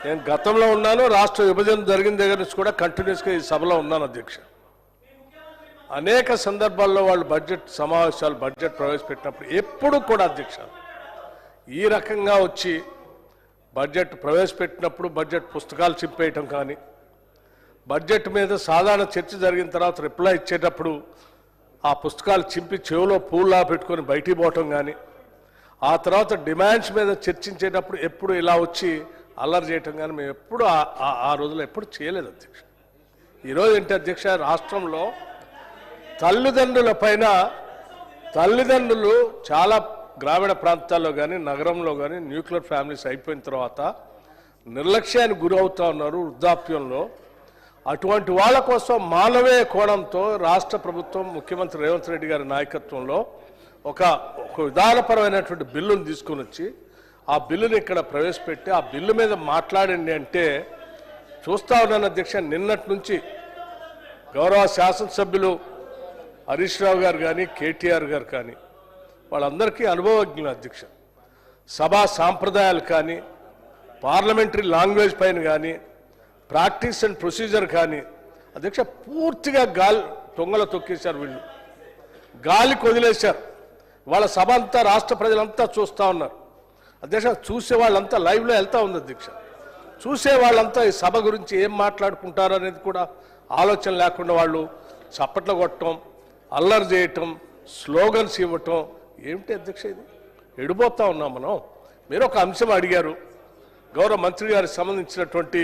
నేను గతంలో ఉన్నాను, రాష్ట్ర విభజన జరిగిన దగ్గర నుంచి కూడా కంటిన్యూస్గా ఈ సభలో ఉన్నాను అధ్యక్ష. అనేక సందర్భాల్లో వాళ్ళు బడ్జెట్ సమావేశాలు బడ్జెట్ ప్రవేశపెట్టినప్పుడు ఎప్పుడు కూడా అధ్యక్ష ఈ రకంగా వచ్చి బడ్జెట్ ప్రవేశపెట్టినప్పుడు బడ్జెట్ పుస్తకాలు చింపేయటం కానీ, బడ్జెట్ మీద సాధారణ చర్చ జరిగిన తర్వాత రిప్లై ఇచ్చేటప్పుడు ఆ పుస్తకాలు చింపి చెవిలో పూల్లా పెట్టుకొని బయటికి పోవటం కానీ, ఆ తర్వాత డిమాండ్స్ మీద చర్చించేటప్పుడు ఎప్పుడు ఇలా వచ్చి అల్లరి చేయటం కానీ మేము ఎప్పుడు ఆ రోజులో ఎప్పుడు చేయలేదు అధ్యక్ష. ఈరోజు ఏంటి అధ్యక్ష, రాష్ట్రంలో తల్లిదండ్రులు చాలా గ్రామీణ ప్రాంతాల్లో కానీ నగరంలో కానీ న్యూక్లియర్ ఫ్యామిలీస్ అయిపోయిన తర్వాత నిర్లక్ష్యానికి గురవుతూ ఉన్నారు వృద్ధాప్యంలో. అటువంటి వాళ్ళ కోసం మానవీయ కోణంతో రాష్ట్ర ప్రభుత్వం ముఖ్యమంత్రి రేవంత్ రెడ్డి గారి నాయకత్వంలో ఒక విధానపరమైనటువంటి బిల్లును తీసుకుని వచ్చి ఆ బిల్లుని ఇక్కడ ప్రవేశపెట్టి ఆ బిల్లు మీద మాట్లాడండి అంటే చూస్తా ఉన్నాను అధ్యక్ష. నిన్నటి నుంచి గౌరవ శాసనసభ్యులు హరీష్ రావు గారు కానీ కేటీఆర్ గారు కానీ వాళ్ళందరికీ అనుభవజ్ఞులు అధ్యక్ష. సభా సాంప్రదాయాలు కానీ, పార్లమెంటరీ లాంగ్వేజ్ పైన కానీ, ప్రాక్టీస్ అండ్ ప్రొసీజర్ కానీ అధ్యక్ష పూర్తిగా తొంగల తొక్కేశారు. వీళ్ళు గాలికి వదిలేశారు. వాళ్ళ సభ అంతా రాష్ట్ర ప్రజలంతా చూస్తూ ఉన్నారు అధ్యక్ష. చూసే వాళ్ళంతా లైవ్లో వెళ్తూ ఉంది అధ్యక్ష. చూసే వాళ్ళంతా ఈ సభ గురించి ఏం మాట్లాడుకుంటారు అనేది కూడా ఆలోచన లేకుండా వాళ్ళు చప్పట్లు కొట్టడం, అల్లరి చేయటం, స్లోగన్స్ ఇవ్వటం ఏమిటి అధ్యక్ష ఇది? ఎడిపోతా ఉన్నాం మనం. మీరు ఒక అంశం అడిగారు, గౌరవ మంత్రి గారికి సంబంధించినటువంటి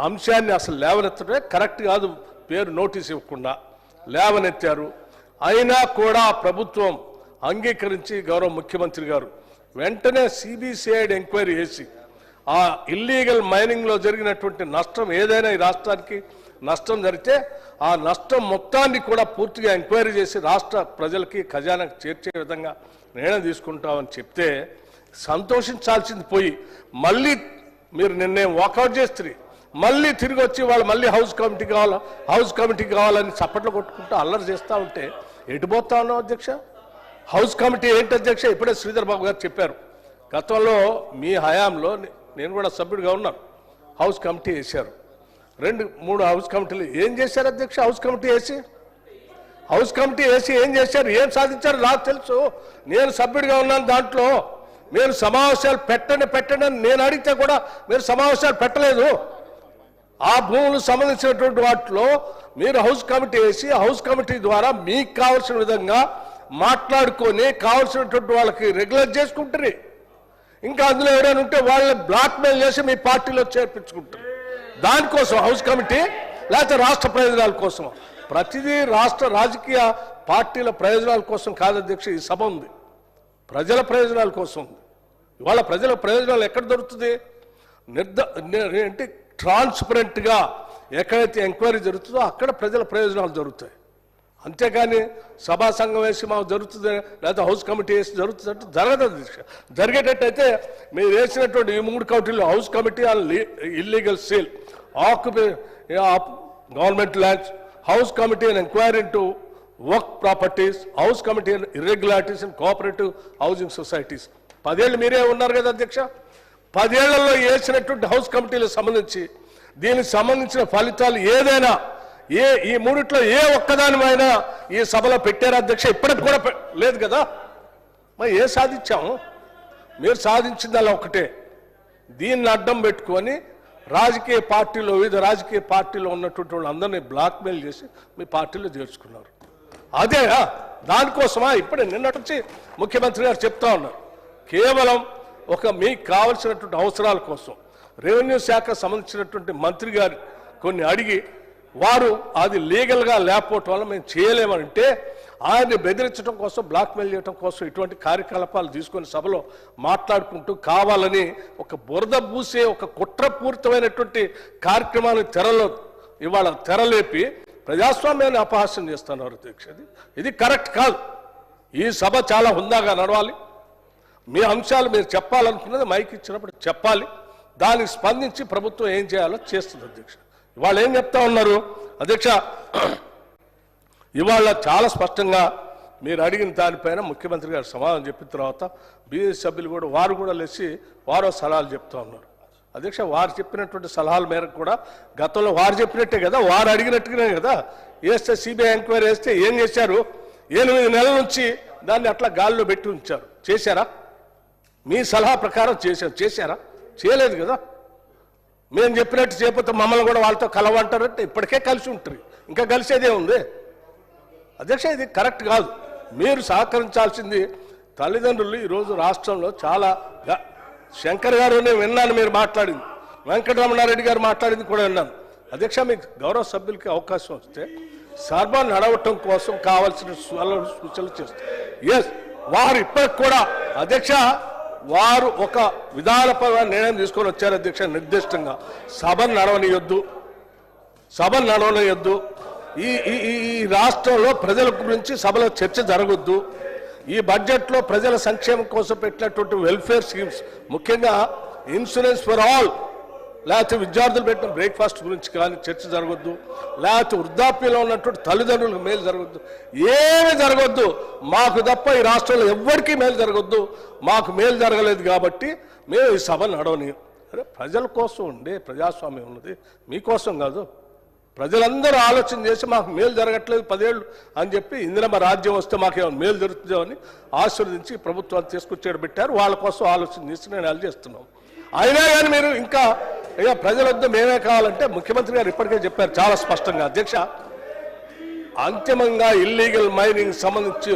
అంశాన్ని అసలు లేవనెత్తడమే కరెక్ట్ కాదు. పేరు నోటీస్ ఇవ్వకుండా లేవనెత్తారు. అయినా కూడా ప్రభుత్వం అంగీకరించి గౌరవ ముఖ్యమంత్రి గారు వెంటనే సిబిసిఐడి ఎంక్వైరీ చేసి ఆ ఇల్లీగల్ మైనింగ్లో జరిగినటువంటి నష్టం ఏదైనా ఈ రాష్ట్రానికి నష్టం జరిగితే ఆ నష్టం మొత్తాన్ని కూడా పూర్తిగా ఎంక్వైరీ చేసి రాష్ట్ర ప్రజలకి ఖజానాకు చేర్చే విధంగా నిర్ణయం తీసుకుంటామని చెప్తే సంతోషించాల్సింది పోయి మళ్ళీ మీరు నిర్ణయం వాకౌట్ చేస్తే మళ్ళీ తిరిగి వచ్చి వాళ్ళు మళ్ళీ హౌస్ కమిటీ కావాలని చప్పట్లు కొట్టుకుంటూ అల్లరి చేస్తూ ఉంటే ఎటుపోతా ఉన్నాం అధ్యక్ష. హౌస్ కమిటీ ఏంటి అధ్యక్ష? ఇప్పుడే శ్రీధర్ బాబు గారు చెప్పారు. గతంలో మీ హయాంలో నేను కూడా సభ్యుడిగా ఉన్నాను. హౌస్ కమిటీ వేశారు, 2-3 హౌస్ కమిటీలు. ఏం చేశారు అధ్యక్ష? హౌస్ కమిటీ వేసి ఏం చేశారు, ఏం సాధించారు నాకు తెలుసు. నేను సభ్యుడిగా ఉన్నాను. దాంట్లో మీరు సమావేశాలు పెట్టండి నేను అడిగితే కూడా మీరు సమావేశాలు పెట్టలేదు. ఆ భూములకు సంబంధించినటువంటి వాటిలో మీరు హౌస్ కమిటీ వేసి హౌస్ కమిటీ ద్వారా మీకు కావాల్సిన విధంగా మాట్లాడుకొని కావాల్సినటువంటి వాళ్ళకి రెగ్యులర్ చేసుకుంటారు. ఇంకా అందులో ఎవరైనా ఉంటే వాళ్ళని బ్లాక్మెయిల్ చేసి మీ పార్టీలో చేర్పించుకుంటారు. దానికోసం హౌస్ కమిటీ, లేకపోతే రాష్ట్ర ప్రయోజనాల కోసం. ప్రతిదీ రాష్ట్ర రాజకీయ పార్టీల ప్రయోజనాల కోసం కాదు అధ్యక్ష. ఈ సభ ఉంది ప్రజల ప్రయోజనాల కోసం ఉంది. ఇవాళ ప్రజల ప్రయోజనాలు ఎక్కడ దొరుకుతుంది అంటే ట్రాన్స్పరెంట్గా ఎక్కడైతే ఎంక్వైరీ జరుగుతుందో అక్కడ ప్రజల ప్రయోజనాలు జరుగుతాయి. అంతేకాని సభా సంఘం వేసి మాకు జరుగుతుంది లేదా హౌస్ కమిటీ వేసి జరుగుతుందంటే జరగదు అధ్యక్ష. జరిగేటట్టయితే మీరు వేసినటువంటి ఈ 3 కమిటీలు house committee on illegal sale, government lands, house committee and enquiry into work properties, house committee and irregularities and cooperative housing societies. 10 ఏళ్ళు మీరే ఉన్నారు కదా అధ్యక్ష. 10 ఏళ్లలో వేసినటువంటి హౌస్ కమిటీలకు సంబంధించి దీనికి సంబంధించిన ఫలితాలు ఏదైనా ఈ 3ట్లో ఏ ఒక్కదానిమైనా ఈ సభలో పెట్టారా అధ్యక్ష? ఇప్పటికి కూడా లేదు కదా. మరి ఏ సాధించాము? మీరు సాధించింది అలా ఒకటే. దీన్ని అడ్డం పెట్టుకొని రాజకీయ పార్టీలో వివిధ రాజకీయ పార్టీలో ఉన్నటువంటి వాళ్ళందరినీ బ్లాక్మెయిల్ చేసి మీ పార్టీలో చేర్చుకున్నారు. అదే దానికోసమా? ఇప్పుడే నిన్నటి నుంచి ముఖ్యమంత్రి గారు చెప్తా ఉన్నారు. కేవలం మీకు కావలసినటువంటి అవసరాల కోసం రెవెన్యూ శాఖ సంబంధించినటువంటి మంత్రి గారు కొన్ని అడిగి వారు అది లీగల్గా లేకపోవటం వల్ల మేము చేయలేమంటే ఆయన్ని బెదిరించడం కోసం, బ్లాక్మెయిల్ చేయడం కోసం ఇటువంటి కార్యకలాపాలు తీసుకొని సభలో మాట్లాడుకుంటూ కావాలని ఒక బురద పూసే ఒక కుట్రపూరితమైనటువంటి కార్యక్రమాన్ని ఇవాళ తెరలేపి ప్రజాస్వామ్యాన్ని అపహాస్యం చేస్తున్నారు అధ్యక్ష. ఇది కరెక్ట్ కాదు. ఈ సభ చాలా హుందాగా నడవాలి. మీ అంశాలు మీరు చెప్పాలనుకున్నది మైక్ ఇచ్చినప్పుడు చెప్పాలి. దానికి స్పందించి ప్రభుత్వం ఏం చేయాలో చేస్తుంది అధ్యక్ష. ఇవాళ ఏం చెప్తా ఉన్నారు అధ్యక్ష? ఇవాళ చాలా స్పష్టంగా మీరు అడిగిన దానిపైన ముఖ్యమంత్రి గారు సమాధానం చెప్పిన తర్వాత బీజేపీ సభ్యులు కూడా వారు కూడా లేచి వారో సలహాలు చెప్తా ఉన్నారు. అధ్యక్ష వారు చెప్పినటువంటి సలహాల మేరకు కూడా గతంలో వారు చెప్పినట్టే కదా, వారు అడిగినట్టుగానే కదా వేస్తే సిబిఐ ఎంక్వైరీ వేస్తే ఏం చేశారు? 8 నెలల నుంచి దాన్ని అట్లా గాల్లో పెట్టి ఉంచారు. చేశారా? మీ సలహా ప్రకారం చేశారా? చేయలేదు కదా. మేము చెప్పినట్టు చేయకపోతే మమ్మల్ని కూడా వాళ్ళతో కలవంటారంటే ఇప్పటికే కలిసి ఉంటారు, ఇంకా కలిసేదే ఉంది. అధ్యక్ష ఇది కరెక్ట్ కాదు. మీరు సహకరించాల్సింది తల్లిదండ్రులు ఈరోజు రాష్ట్రంలో చాలా శంకర్ గారు నేను విన్నాను మీరు మాట్లాడింది, వెంకటరమణారెడ్డి గారు మాట్లాడింది కూడా విన్నాను. అధ్యక్ష మీకు గౌరవ సభ్యులకి అవకాశం వస్తే సభ నడవటం కోసం కావాల్సిన సూచనలు చేస్తారు. ఎస్ వారు ఇప్పటికి కూడా అధ్యక్ష వారు ఒక విధానపరమైన నిర్ణయం తీసుకొని వచ్చారు అధ్యక్ష. నిర్దిష్టంగా సభను నడవనియొద్దు, ఈ రాష్ట్రంలో ప్రజల గురించి సభలో చర్చ జరగొద్దు, ఈ బడ్జెట్లో ప్రజల సంక్షేమం కోసం పెట్టినటువంటి వెల్ఫేర్ స్కీమ్స్ ముఖ్యంగా ఇన్సూరెన్స్ ఫర్ ఆల్, లేకపోతే విద్యార్థులు పెట్టిన బ్రేక్ఫాస్ట్ గురించి కానీ చర్చ జరగొద్దు, లేకపోతే వృద్ధాప్యంలో ఉన్నటువంటి తల్లిదండ్రులకు మేలు జరగొద్దు, ఏమి జరగొద్దు. మాకు తప్ప ఈ రాష్ట్రంలో ఎవ్వరికీ మేలు జరగొద్దు. మాకు మేలు జరగలేదు కాబట్టి మేము ఈ సభ నడవనీయం. అరే ప్రజల కోసం ఉండే ప్రజాస్వామ్యం ఉన్నది, మీకోసం కాదు. ప్రజలందరూ ఆలోచన చేసి మాకు మేలు జరగట్లేదు 10 ఏళ్ళు అని చెప్పి ఇందిరమ్మ రాజ్యం వస్తే మాకేమైనా మేలు జరుగుతుందో అని ఆశీర్వదించి ప్రభుత్వాన్ని తీసుకొచ్చేడు పెట్టారు. వాళ్ళ కోసం ఆలోచన చేసి నేను అలా చేస్తున్నాం. అయినా కానీ మీరు ఇంకా ప్రజల వద్ద మేమే కావాలంటే ముఖ్యమంత్రి గారు ఇప్పటికే చెప్పారు చాలా స్పష్టంగా. అధ్యక్ష అంతిమంగా ఇల్లీగల్ మైనింగ్ సంబంధించి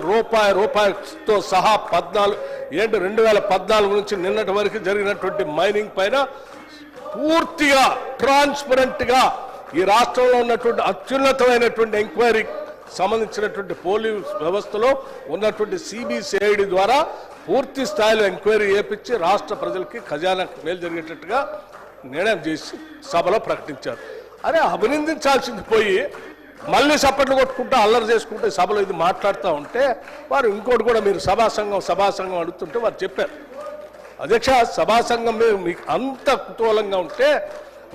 రూపాయితో సహా 2014 నుంచి నిన్నటి వరకు జరిగినటువంటి మైనింగ్ పైన పూర్తిగా ట్రాన్స్పరెంట్గా ఈ రాష్ట్రంలో ఉన్నటువంటి అత్యున్నతమైనటువంటి ఎంక్వైరీ సంబంధించినటువంటి పోలీస్ వ్యవస్థలో ఉన్నటువంటి సిబిసిఐడి ద్వారా పూర్తి స్థాయిలో ఎంక్వైరీ చేపించి రాష్ట్ర ప్రజలకి ఖజానాకు మేలు జరిగేటట్టుగా నిర్ణయం చేసి సభలో ప్రకటించారు. అరే అభినందించాల్సింది పోయి మళ్ళీ చప్పట్లు కొట్టుకుంటూ అల్లరి చేసుకుంటూ సభలో ఇది మాట్లాడుతూ ఉంటే వారు ఇంకోటి కూడా మీరు సభా సంఘం అడుగుతుంటే వారు చెప్పారు. అధ్యక్ష సభా సంఘం మీకు అంత కుతూహలంగా ఉంటే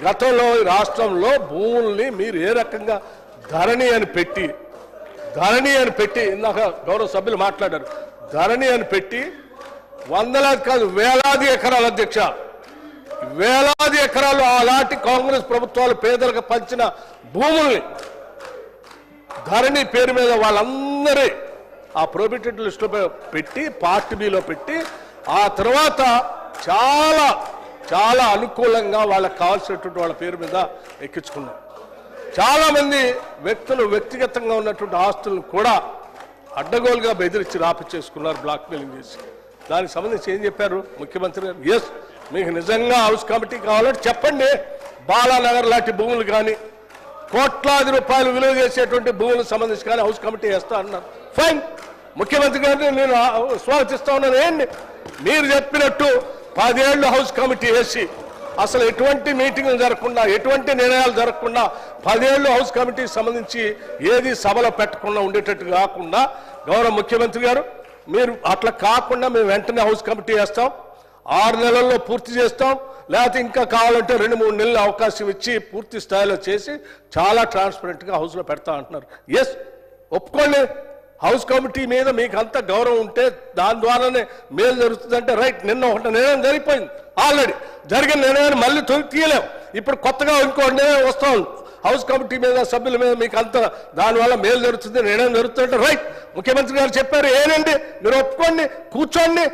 గతంలో రాష్ట్రంలో భూముల్ని మీరు ఏ రకంగా ధరణి అని పెట్టి ఇందాక గౌరవ సభ్యులు మాట్లాడారు, ధరణి అని పెట్టి వందలాది కాదు వేలాది ఎకరాలు అధ్యక్ష, వేలాది ఎకరాలు అలాంటి కాంగ్రెస్ ప్రభుత్వాలు పేదలకు పంచిన భూముల్ని ధరణి పేరు మీద వాళ్ళందరి ఆ ప్రొహిబిటెడ్ లిస్టులో పెట్టి పార్ట్ బిలో పెట్టి ఆ తర్వాత చాలా అనుకూలంగా వాళ్ళకి కావాల్సినటువంటి వాళ్ళ పేరు మీద ఎక్కించుకున్నాం. చాలామంది వ్యక్తులు వ్యక్తిగతంగా ఉన్నటువంటి ఆస్తులను కూడా అడ్డగోలుగా బెదిరించి రాపిచ్చేసుకున్నారు, బ్లాక్మెయిలింగ్ చేసి. దానికి సంబంధించి ఏం చెప్పారు ముఖ్యమంత్రి గారు? ఎస్ మీకు నిజంగా హౌస్ కమిటీ కావాలంటే చెప్పండి, బాలానగర్ లాంటి భూములు కానీ కోట్లాది రూపాయలు విలువ చేసేటువంటి భూములకు సంబంధించి కానీ హౌస్ కమిటీ వేస్తా అన్నారు. ఫైన్, ముఖ్యమంత్రి గారిని నేను స్వాగతిస్తా ఉన్నాను. ఏంటి మీరు చెప్పినట్టు 10 ఏళ్ళు హౌస్ కమిటీ వేసి అసలు ఎటువంటి మీటింగ్లు జరగకుండా ఎటువంటి నిర్ణయాలు జరగకుండా 10 ఏళ్ళు హౌస్ కమిటీకి సంబంధించి ఏది సభలో పెట్టకుండా ఉండేటట్టు కాకుండా గౌరవ ముఖ్యమంత్రి గారు మీరు అట్లా కాకుండా మేము వెంటనే హౌస్ కమిటీ వేస్తాం, 6 నెలల్లో పూర్తి చేస్తాం, లేకపోతే ఇంకా కావాలంటే 2-3 నెలలు అవకాశం ఇచ్చి పూర్తి స్థాయిలో చేసి చాలా ట్రాన్స్పరెంట్గా హౌస్లో పెడతా అంటున్నారు. ఎస్ ఒప్పుకోండి, హౌస్ కమిటీ మీద మీకు అంత గౌరవం ఉంటే దాని ద్వారానే మేలు జరుగుతుందంటే రైట్. నిన్న ఒకటి నిర్ణయం జరిగిపోయింది, ఆల్రెడీ జరిగిన నిర్ణయాన్ని మళ్ళీ తీయలేము. ఇప్పుడు కొత్తగా ఇంకో నిర్ణయం వస్తా ఉంది హౌస్ కమిటీ మీద సభ్యుల మీద మీకు అంత దానివల్ల మేలు జరుగుతుంది నిర్ణయం జరుగుతుందంటే రైట్. ముఖ్యమంత్రి గారు చెప్పారు ఏనండి మీరు ఒప్పుకోండి, కూర్చోండి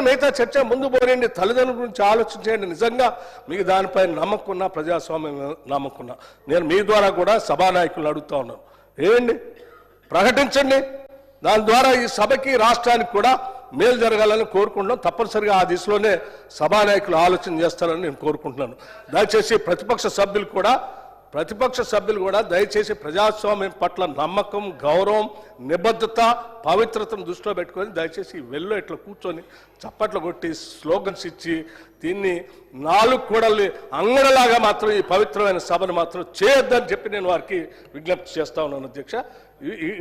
మిగతా చర్చ ముందు పోరండి, తల్లిదండ్రుల గురించి ఆలోచించండి. నిజంగా మీకు దానిపై నమ్మకున్నా ప్రజాస్వామ్యం నమ్మకున్నా నేను మీ ద్వారా కూడా సభానాయకులను అడుగుతా ఉన్నాను, ఏంటి ప్రకటించండి. దాని ద్వారా ఈ సభకి రాష్ట్రానికి కూడా మేలు జరగాలని కోరుకుంటున్నాం. తప్పనిసరిగా ఆ దిశలోనే సభానాయకులు ఆలోచన చేస్తారని నేను కోరుకుంటున్నాను. దయచేసి ప్రతిపక్ష సభ్యులు కూడా దయచేసి ప్రజాస్వామ్యం పట్ల నమ్మకం, గౌరవం, నిబద్ధత, పవిత్రతను దృష్టిలో పెట్టుకొని దయచేసి వెల్లో ఇట్లా కూర్చొని చప్పట్లు కొట్టి స్లోగన్స్ ఇచ్చి దీన్ని 4 కూడలి అంగడలాగా మాత్రం ఈ పవిత్రమైన సభను మాత్రం చేయొద్దని చెప్పి నేను వారికి విజ్ఞప్తి చేస్తా ఉన్నాను. అధ్యక్ష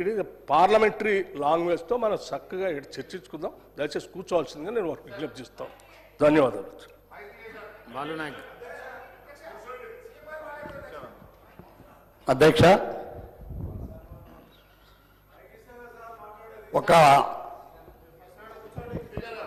ఇది పార్లమెంటరీ లాంగ్వేజ్తో మనం చక్కగా చర్చించుకుందాం, దయచేసి కూర్చోవాల్సిందిగా నేను వారికి విజ్ఞప్తి చేస్తాను. ధన్యవాదాలు. అధ్యక్ష ఒక